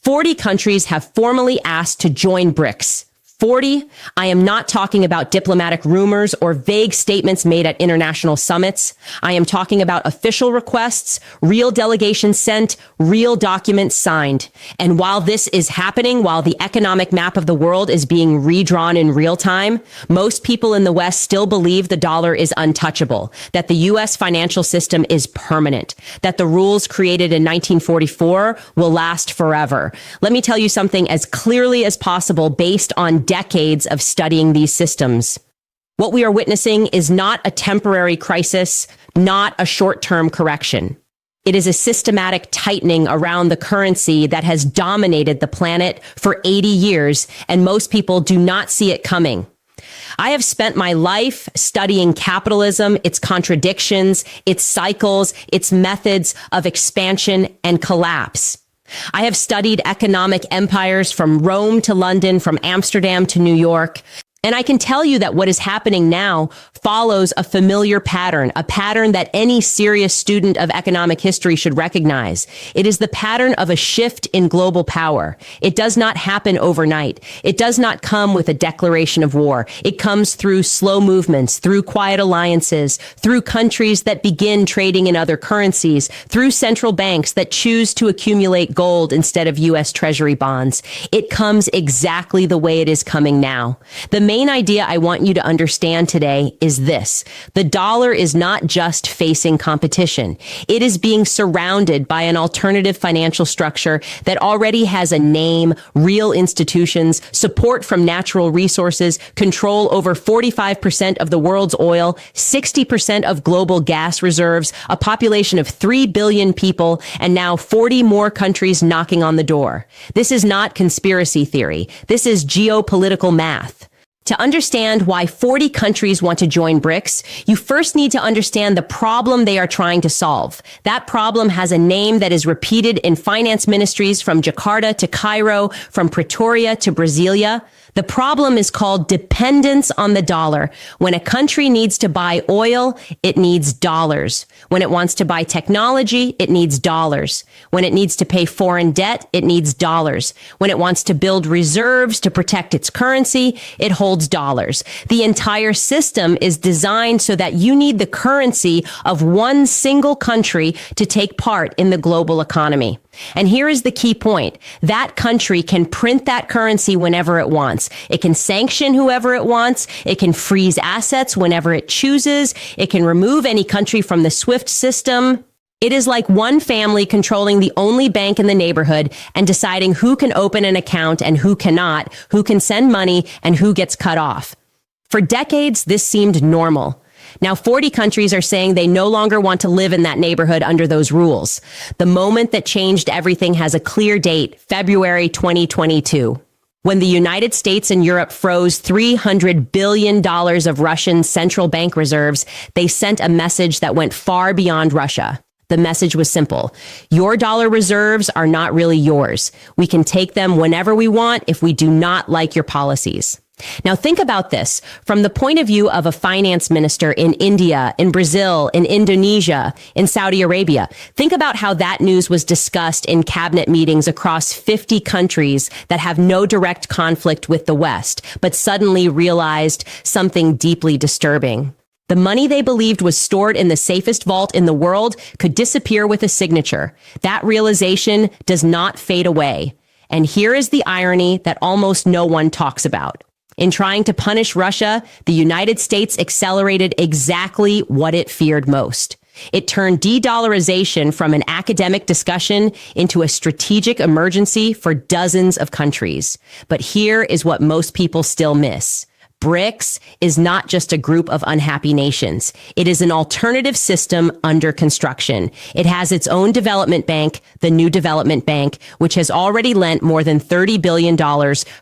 40 countries have formally asked to join BRICS. 40, I am not talking about diplomatic rumors or vague statements made at international summits. I am talking about official requests, real delegations sent, real documents signed. And while this is happening, while the economic map of the world is being redrawn in real time, most people in the West still believe the dollar is untouchable, that the U.S. financial system is permanent, that the rules created in 1944 will last forever. Let me tell you something as clearly as possible based on decades of studying these systems. What we are witnessing is not a temporary crisis, not a short-term correction. It is a systematic tightening around the currency that has dominated the planet for 80 years, and most people do not see it coming. I have spent my life studying capitalism, its contradictions, its cycles, its methods of expansion and collapse. I have studied economic empires from Rome to London, from Amsterdam to New York. And I can tell you that what is happening now follows a familiar pattern, a pattern that any serious student of economic history should recognize. It is the pattern of a shift in global power. It does not happen overnight. It does not come with a declaration of war. It comes through slow movements, through quiet alliances, through countries that begin trading in other currencies, through central banks that choose to accumulate gold instead of U.S. Treasury bonds. It comes exactly the way it is coming now. The main idea I want you to understand today is this. The dollar is not just facing competition. It is being surrounded by an alternative financial structure that already has a name, real institutions, support from natural resources, control over 45% of the world's oil, 60% of global gas reserves, a population of 3 billion people, and now 40 more countries knocking on the door. This is not conspiracy theory. This is geopolitical math. To understand why 40 countries want to join BRICS, you first need to understand the problem they are trying to solve. That problem has a name that is repeated in finance ministries from Jakarta to Cairo, from Pretoria to Brasilia. The problem is called dependence on the dollar. When a country needs to buy oil, it needs dollars. When it wants to buy technology, it needs dollars. When it needs to pay foreign debt, it needs dollars. When it wants to build reserves to protect its currency, it holds dollars. The entire system is designed so that you need the currency of one single country to take part in the global economy. And here is the key point. That country can print that currency whenever it wants. It can sanction whoever it wants. It can freeze assets whenever it chooses. It can remove any country from the SWIFT system. It is like one family controlling the only bank in the neighborhood and deciding who can open an account and who cannot, who can send money and who gets cut off. For decades, this seemed normal. Now, 40 countries are saying they no longer want to live in that neighborhood under those rules. The moment that changed everything has a clear date, February 2022. When the United States and Europe froze $300 billion of Russian central bank reserves, they sent a message that went far beyond Russia. The message was simple. Your dollar reserves are not really yours. We can take them whenever we want if we do not like your policies. Now think about this from the point of view of a finance minister in India, in Brazil, in Indonesia, in Saudi Arabia. Think about how that news was discussed in cabinet meetings across 50 countries that have no direct conflict with the West, but suddenly realized something deeply disturbing. The money they believed was stored in the safest vault in the world could disappear with a signature. That realization does not fade away. And here is the irony that almost no one talks about. In trying to punish Russia, the United States accelerated exactly what it feared most. It turned de-dollarization from an academic discussion into a strategic emergency for dozens of countries. But here is what most people still miss. BRICS is not just a group of unhappy nations. It is an alternative system under construction. It has its own development bank, the New Development Bank, which has already lent more than $30 billion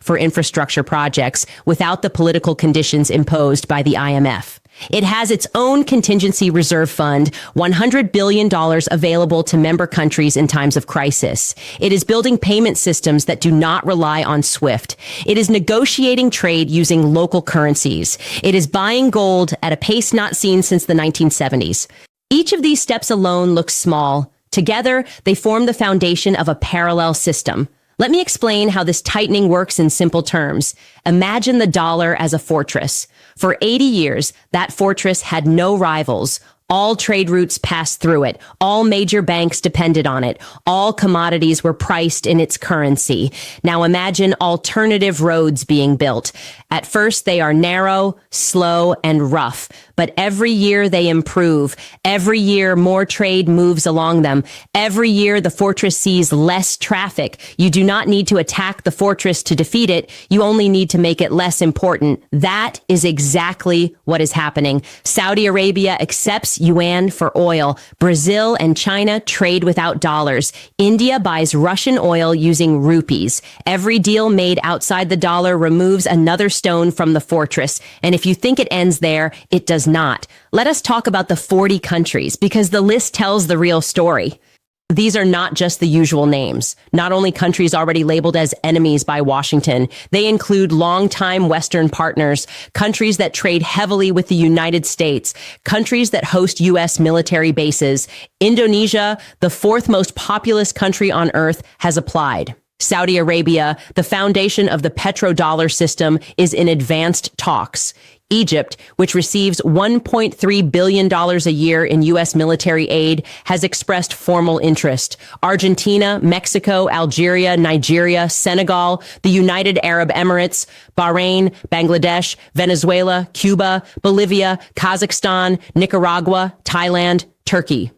for infrastructure projects without the political conditions imposed by the IMF. It has its own contingency reserve fund, $100 billion available to member countries in times of crisis. It is building payment systems that do not rely on SWIFT. It is negotiating trade using local currencies. It is buying gold at a pace not seen since the 1970s. Each of these steps alone looks small. Together, they form the foundation of a parallel system, Let me explain how this tightening works in simple terms. Imagine the dollar as a fortress. For 80 years, that fortress had no rivals. All trade routes passed through it. All major banks depended on it. All commodities were priced in its currency. Now imagine alternative roads being built. At first, they are narrow, slow, and rough. But every year they improve. Every year more trade moves along them. Every year the fortress sees less traffic. You do not need to attack the fortress to defeat it. You only need to make it less important. That is exactly what is happening. Saudi Arabia accepts yuan for oil. Brazil and China trade without dollars. India buys Russian oil using rupees. Every deal made outside the dollar removes another stone from the fortress. And if you think it ends there, it does not. Let us talk about the 40 countries because the list tells the real story. These are not just the usual names. Not only countries already labeled as enemies by Washington, they include longtime Western partners, countries that trade heavily with the United States, countries that host U.S. military bases. Indonesia, the fourth most populous country on earth, has applied. Saudi Arabia, the foundation of the petrodollar system, is in advanced talks. Egypt, which receives $1.3 billion a year in U.S. military aid, has expressed formal interest. Argentina, Mexico, Algeria, Nigeria, Senegal, the United Arab Emirates, Bahrain, Bangladesh, Venezuela, Cuba, Bolivia, Kazakhstan, Nicaragua, Thailand, Turkey.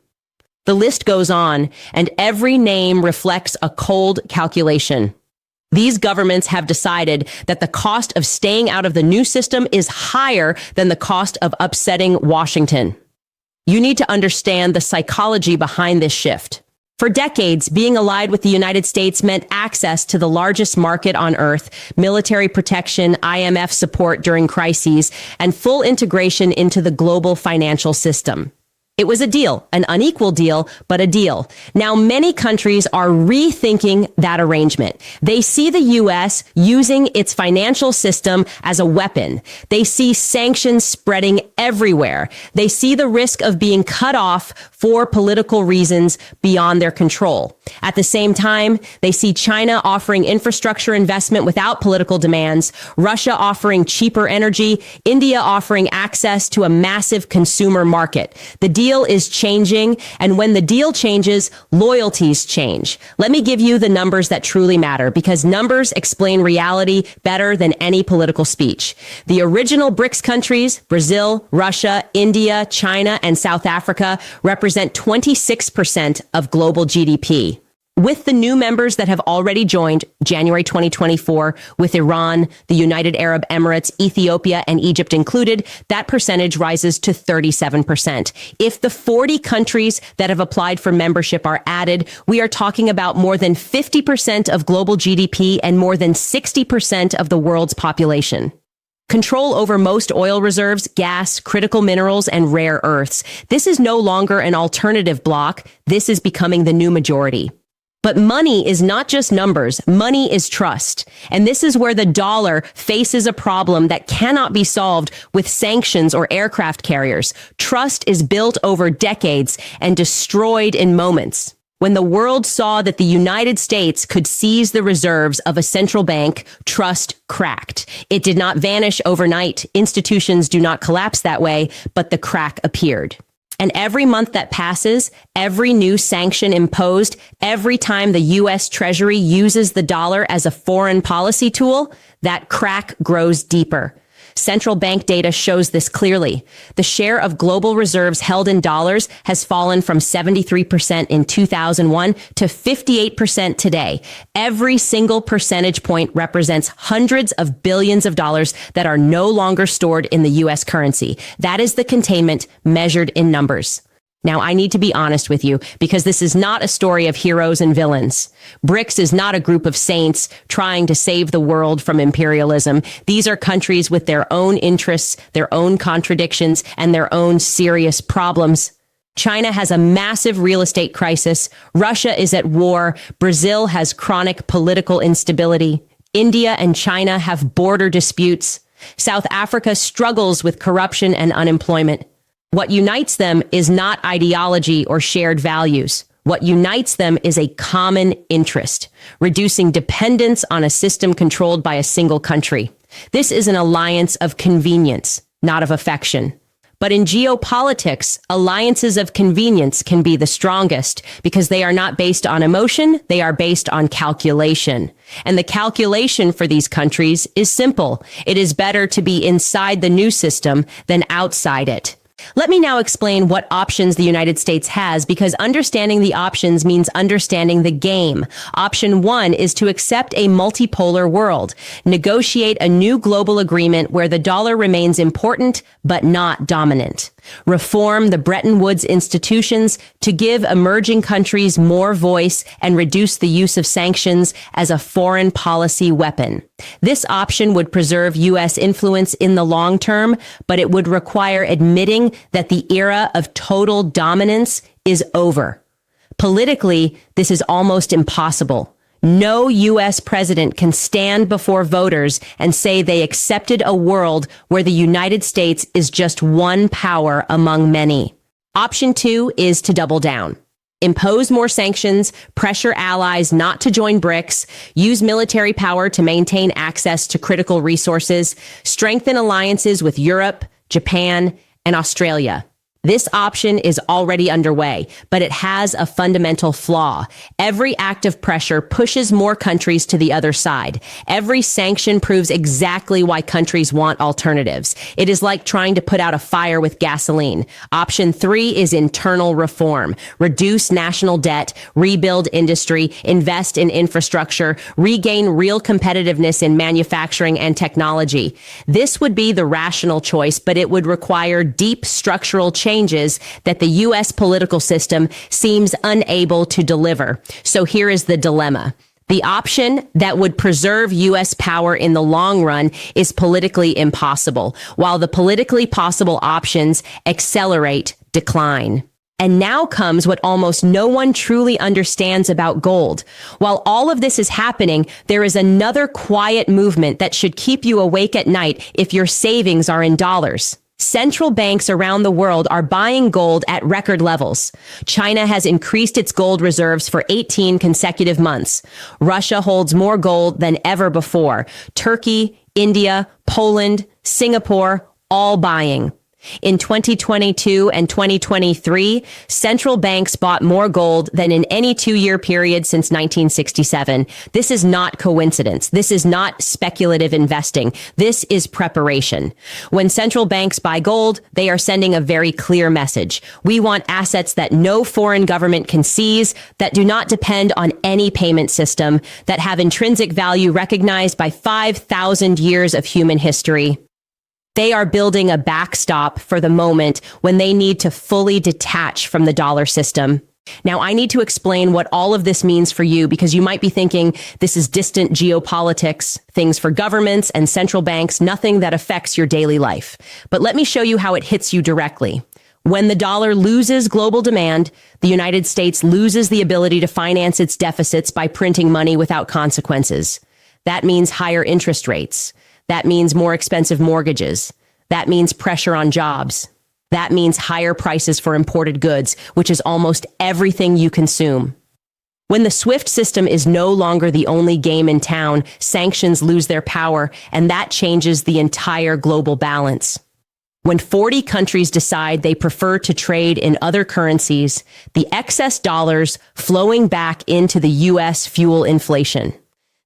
The list goes on, and every name reflects a cold calculation. These governments have decided that the cost of staying out of the new system is higher than the cost of upsetting Washington. You need to understand the psychology behind this shift. For decades, being allied with the United States meant access to the largest market on earth, military protection, IMF support during crises, and full integration into the global financial system. It was a deal, an unequal deal, but a deal. Now, many countries are rethinking that arrangement. They see the U.S. using its financial system as a weapon. They see sanctions spreading everywhere. They see the risk of being cut off for political reasons beyond their control. At the same time, they see China offering infrastructure investment without political demands, Russia offering cheaper energy, India offering access to a massive consumer market. The deal is changing, and when the deal changes, loyalties change. Let me give you the numbers that truly matter, because numbers explain reality better than any political speech. The original BRICS countries, Brazil, Russia, India, China, and South Africa, represent 26% of global GDP. With the new members that have already joined January 2024, with Iran, the United Arab Emirates, Ethiopia, and Egypt included, that percentage rises to 37%. If the 40 countries that have applied for membership are added, we are talking about more than 50% of global GDP and more than 60% of the world's population. Control over most oil reserves, gas, critical minerals, and rare earths. This is no longer an alternative bloc. This is becoming the new majority. But money is not just numbers. Money is trust. And this is where the dollar faces a problem that cannot be solved with sanctions or aircraft carriers. Trust is built over decades and destroyed in moments. When the world saw that the United States could seize the reserves of a central bank, trust cracked. It did not vanish overnight. Institutions do not collapse that way, but the crack appeared. And every month that passes, every new sanction imposed, every time the U.S. Treasury uses the dollar as a foreign policy tool, that crack grows deeper. Central bank data shows this clearly. The share of global reserves held in dollars has fallen from 73% in 2001 to 58% today. Every single percentage point represents hundreds of billions of dollars that are no longer stored in the U.S. currency. That is the containment measured in numbers. Now, I need to be honest with you because this is not a story of heroes and villains. BRICS is not a group of saints trying to save the world from imperialism. These are countries with their own interests, their own contradictions, and their own serious problems. China has a massive real estate crisis. Russia is at war. Brazil has chronic political instability. India and China have border disputes. South Africa struggles with corruption and unemployment. What unites them is not ideology or shared values. What unites them is a common interest, reducing dependence on a system controlled by a single country. This is an alliance of convenience, not of affection. But in geopolitics, alliances of convenience can be the strongest because they are not based on emotion, they are based on calculation. And the calculation for these countries is simple. It is better to be inside the new system than outside it. Let me now explain what options the United States has, because understanding the options means understanding the game. Option 1 is to accept a multipolar world, negotiate a new global agreement where the dollar remains important but not dominant. Reform the Bretton Woods institutions to give emerging countries more voice and reduce the use of sanctions as a foreign policy weapon. This option would preserve U.S. influence in the long term, but it would require admitting that the era of total dominance is over. Politically, this is almost impossible. No U.S. president can stand before voters and say they accepted a world where the United States is just one power among many. Option 2 is to double down. Impose more sanctions, pressure allies not to join BRICS, use military power to maintain access to critical resources, strengthen alliances with Europe, Japan, and Australia. This option is already underway, but it has a fundamental flaw. Every act of pressure pushes more countries to the other side. Every sanction proves exactly why countries want alternatives. It is like trying to put out a fire with gasoline. Option 3 is internal reform. Reduce national debt, rebuild industry, invest in infrastructure, regain real competitiveness in manufacturing and technology. This would be the rational choice, but it would require deep structural changes that the U.S. political system seems unable to deliver. So here is the dilemma. The option that would preserve U.S. power in the long run is politically impossible, while the politically possible options accelerate decline. And now comes what almost no one truly understands about gold. While all of this is happening, there is another quiet movement that should keep you awake at night if your savings are in dollars. Central banks around the world are buying gold at record levels. China has increased its gold reserves for 18 consecutive months. Russia holds more gold than ever before. Turkey, India, Poland, Singapore, all buying. In 2022 and 2023, central banks bought more gold than in any 2-year period since 1967. This is not coincidence. This is not speculative investing. This is preparation. When central banks buy gold, they are sending a very clear message. We want assets that no foreign government can seize, that do not depend on any payment system, that have intrinsic value recognized by 5,000 years of human history. They are building a backstop for the moment when they need to fully detach from the dollar system. Now, I need to explain what all of this means for you, because you might be thinking this is distant geopolitics, things for governments and central banks, nothing that affects your daily life. But let me show you how it hits you directly. When the dollar loses global demand, the United States loses the ability to finance its deficits by printing money without consequences. That means higher interest rates. That means more expensive mortgages. That means pressure on jobs. That means higher prices for imported goods, which is almost everything you consume. When the SWIFT system is no longer the only game in town, sanctions lose their power, and that changes the entire global balance. When 40 countries decide they prefer to trade in other currencies, the excess dollars flowing back into the U.S. fuel inflation.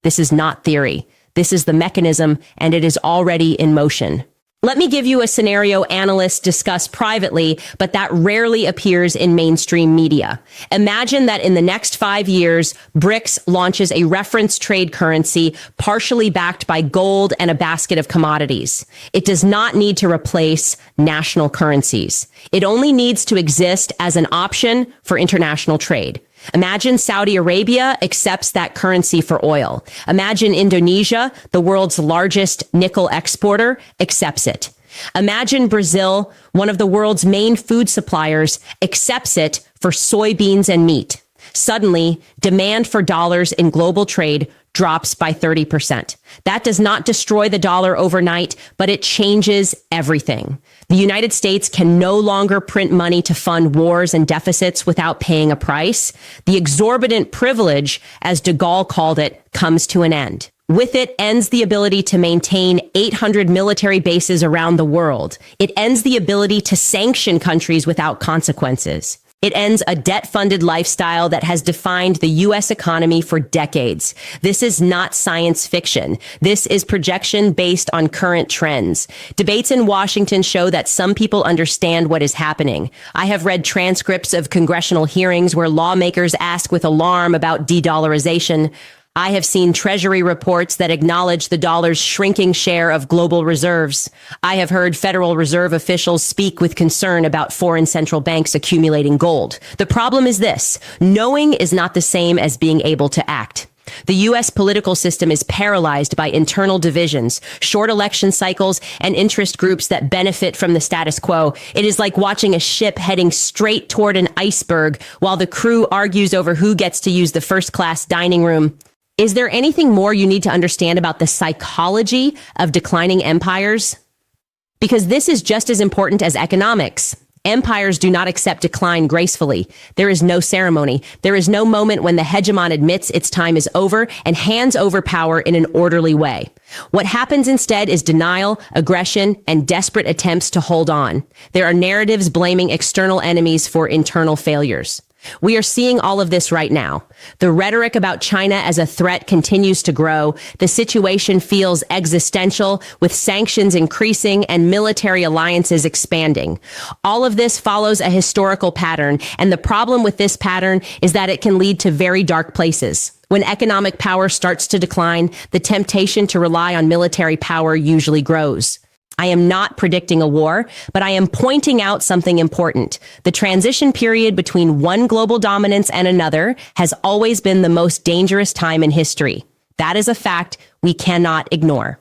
This is not theory. This is the mechanism, and it is already in motion. Let me give you a scenario analysts discuss privately, but that rarely appears in mainstream media. Imagine that in the next 5 years, BRICS launches a reference trade currency partially backed by gold and a basket of commodities. It does not need to replace national currencies. It only needs to exist as an option for international trade. Imagine Saudi Arabia accepts that currency for oil. Imagine Indonesia, the world's largest nickel exporter, accepts it. Imagine Brazil, one of the world's main food suppliers, accepts it for soybeans and meat. Suddenly, demand for dollars in global trade drops by 30%. That does not destroy the dollar overnight, but it changes everything. The United States can no longer print money to fund wars and deficits without paying a price. The exorbitant privilege, as de Gaulle called it, comes to an end. With it ends the ability to maintain 800 military bases around the world. It ends the ability to sanction countries without consequences. It ends a debt-funded lifestyle that has defined the U.S. economy for decades. This is not science fiction. This is projection based on current trends. Debates in Washington show that some people understand what is happening. I have read transcripts of congressional hearings where lawmakers ask with alarm about de-dollarization. I have seen Treasury reports that acknowledge the dollar's shrinking share of global reserves. I have heard Federal Reserve officials speak with concern about foreign central banks accumulating gold. The problem is this: knowing is not the same as being able to act. The U.S. political system is paralyzed by internal divisions, short election cycles, and interest groups that benefit from the status quo. It is like watching a ship heading straight toward an iceberg while the crew argues over who gets to use the first-class dining room. Is there anything more you need to understand about the psychology of declining empires? Because this is just as important as economics. Empires do not accept decline gracefully. There is no ceremony. There is no moment when the hegemon admits its time is over and hands over power in an orderly way. What happens instead is denial, aggression, and desperate attempts to hold on. There are narratives blaming external enemies for internal failures. We are seeing all of this right now. The rhetoric about China as a threat continues to grow. The situation feels existential, with sanctions increasing and military alliances expanding. All of this follows a historical pattern, and the problem with this pattern is that it can lead to very dark places. When economic power starts to decline, the temptation to rely on military power usually grows. I am not predicting a war, but I am pointing out something important. The transition period between one global dominance and another has always been the most dangerous time in history. That is a fact we cannot ignore.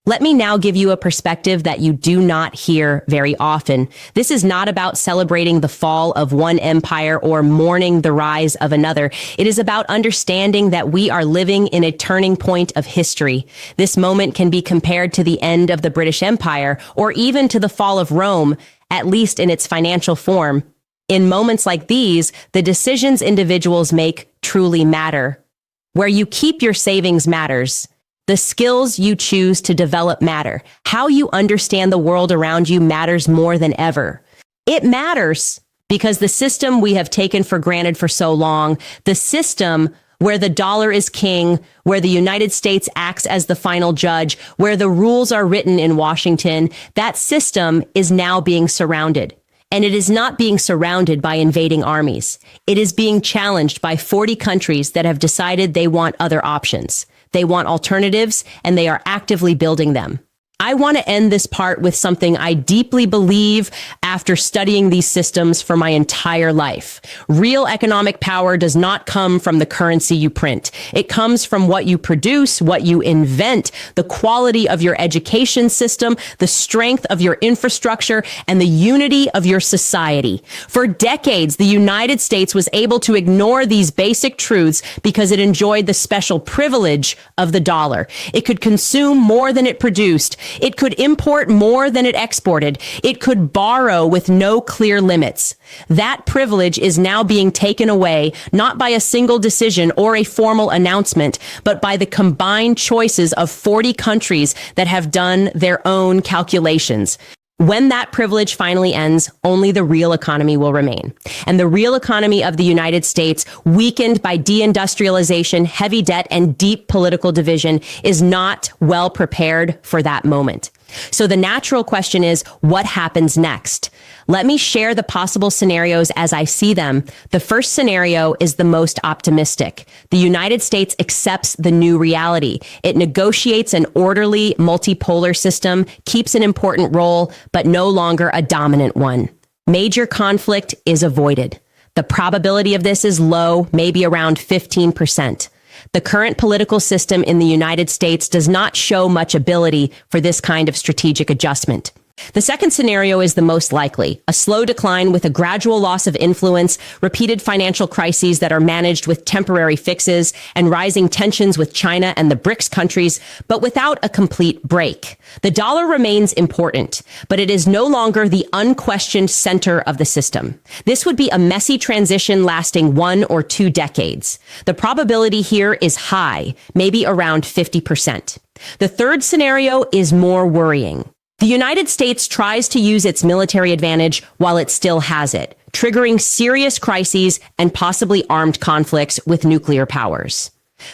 Let me now give you a perspective that you do not hear very often. This is not about celebrating the fall of one empire or mourning the rise of another. It is about understanding that we are living in a turning point of history. This moment can be compared to the end of the British Empire or even to the fall of Rome, at least in its financial form. In moments like these, the decisions individuals make truly matter. Where you keep your savings matters. The skills you choose to develop matter. How you understand the world around you matters more than ever. It matters because the system we have taken for granted for so long, the system where the dollar is king, where the United States acts as the final judge, where the rules are written in Washington, that system is now being surrounded. And it is not being surrounded by invading armies. It is being challenged by 40 countries that have decided they want other options. They want alternatives, and they are actively building them. I want to end this part with something I deeply believe after studying these systems for my entire life. Real economic power does not come from the currency you print. It comes from what you produce, what you invent, the quality of your education system, the strength of your infrastructure, and the unity of your society. For decades, the United States was able to ignore these basic truths because it enjoyed the special privilege of the dollar. It could consume more than it produced. It could import more than it exported. It could borrow with no clear limits. That privilege is now being taken away, not by a single decision or a formal announcement, but by the combined choices of 40 countries that have done their own calculations. When that privilege finally ends, only the real economy will remain. And the real economy of the United States, weakened by deindustrialization, heavy debt, and deep political division, is not well prepared for that moment. So the natural question is, what happens next? Let me share the possible scenarios as I see them. The first scenario is the most optimistic. The United States accepts the new reality. It negotiates an orderly, multipolar system, keeps an important role, but no longer a dominant one. Major conflict is avoided. The probability of this is low, maybe around 15%. The current political system in the United States does not show much ability for this kind of strategic adjustment. The second scenario is the most likely, a slow decline with a gradual loss of influence, repeated financial crises that are managed with temporary fixes, and rising tensions with China and the BRICS countries, but without a complete break. The dollar remains important, but it is no longer the unquestioned center of the system. This would be a messy transition lasting 1 or 2 decades. The probability here is high, maybe around 50%. The third scenario is more worrying. The United States tries to use its military advantage while it still has it, triggering serious crises and possibly armed conflicts with nuclear powers.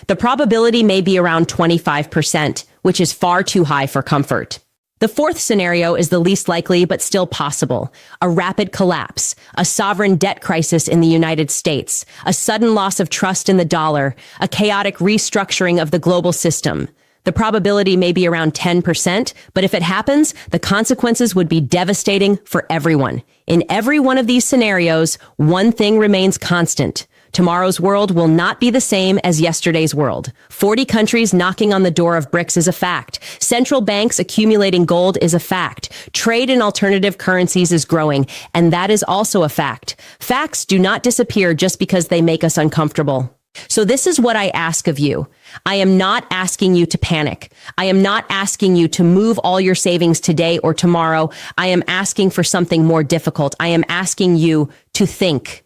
The probability may be around 25%, which is far too high for comfort. The fourth scenario is the least likely but still possible. A rapid collapse, a sovereign debt crisis in the United States, a sudden loss of trust in the dollar, a chaotic restructuring of the global system. The probability may be around 10%, but if it happens, the consequences would be devastating for everyone. In every one of these scenarios, one thing remains constant. Tomorrow's world will not be the same as yesterday's world. 40 countries knocking on the door of BRICS is a fact. Central banks accumulating gold is a fact. Trade in alternative currencies is growing, and that is also a fact. Facts do not disappear just because they make us uncomfortable. So this is what I ask of you. I am not asking you to panic. I am not asking you to move all your savings today or tomorrow. I am asking for something more difficult. I am asking you to think,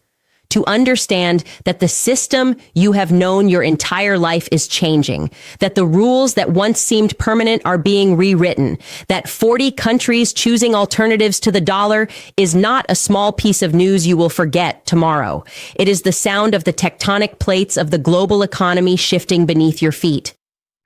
to understand that the system you have known your entire life is changing, that the rules that once seemed permanent are being rewritten, that 40 countries choosing alternatives to the dollar is not a small piece of news you will forget tomorrow. It is the sound of the tectonic plates of the global economy shifting beneath your feet.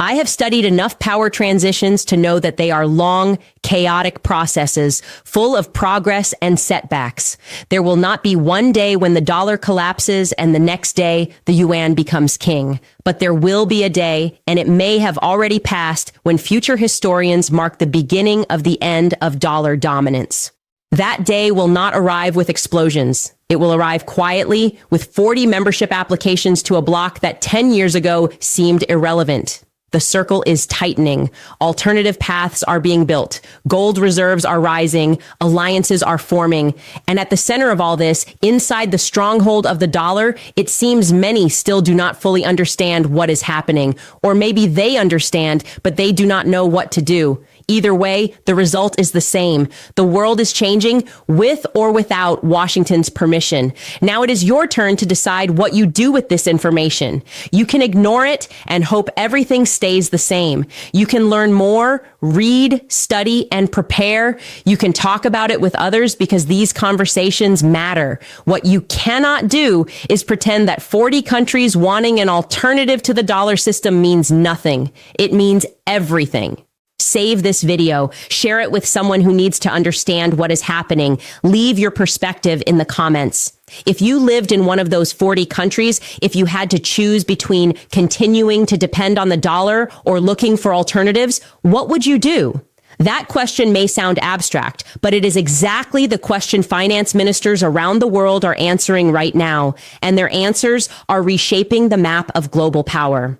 I have studied enough power transitions to know that they are long, chaotic processes full of progress and setbacks. There will not be one day when the dollar collapses and the next day the yuan becomes king. But there will be a day, and it may have already passed, when future historians mark the beginning of the end of dollar dominance. That day will not arrive with explosions. It will arrive quietly with 40 membership applications to a bloc that 10 years ago seemed irrelevant. The circle is tightening. Alternative paths are being built. Gold reserves are rising. Alliances are forming. And at the center of all this, inside the stronghold of the dollar, it seems many still do not fully understand what is happening. Or maybe they understand, but they do not know what to do. Either way, the result is the same. The world is changing with or without Washington's permission. Now it is your turn to decide what you do with this information. You can ignore it and hope everything stays the same. You can learn more, read, study, and prepare. You can talk about it with others because these conversations matter. What you cannot do is pretend that 40 countries wanting an alternative to the dollar system means nothing. It means everything. Save this video, share it with someone who needs to understand what is happening. Leave your perspective in the comments. If you lived in one of those 40 countries, if you had to choose between continuing to depend on the dollar or looking for alternatives, what would you do? That question may sound abstract, but it is exactly the question finance ministers around the world are answering right now, and their answers are reshaping the map of global power.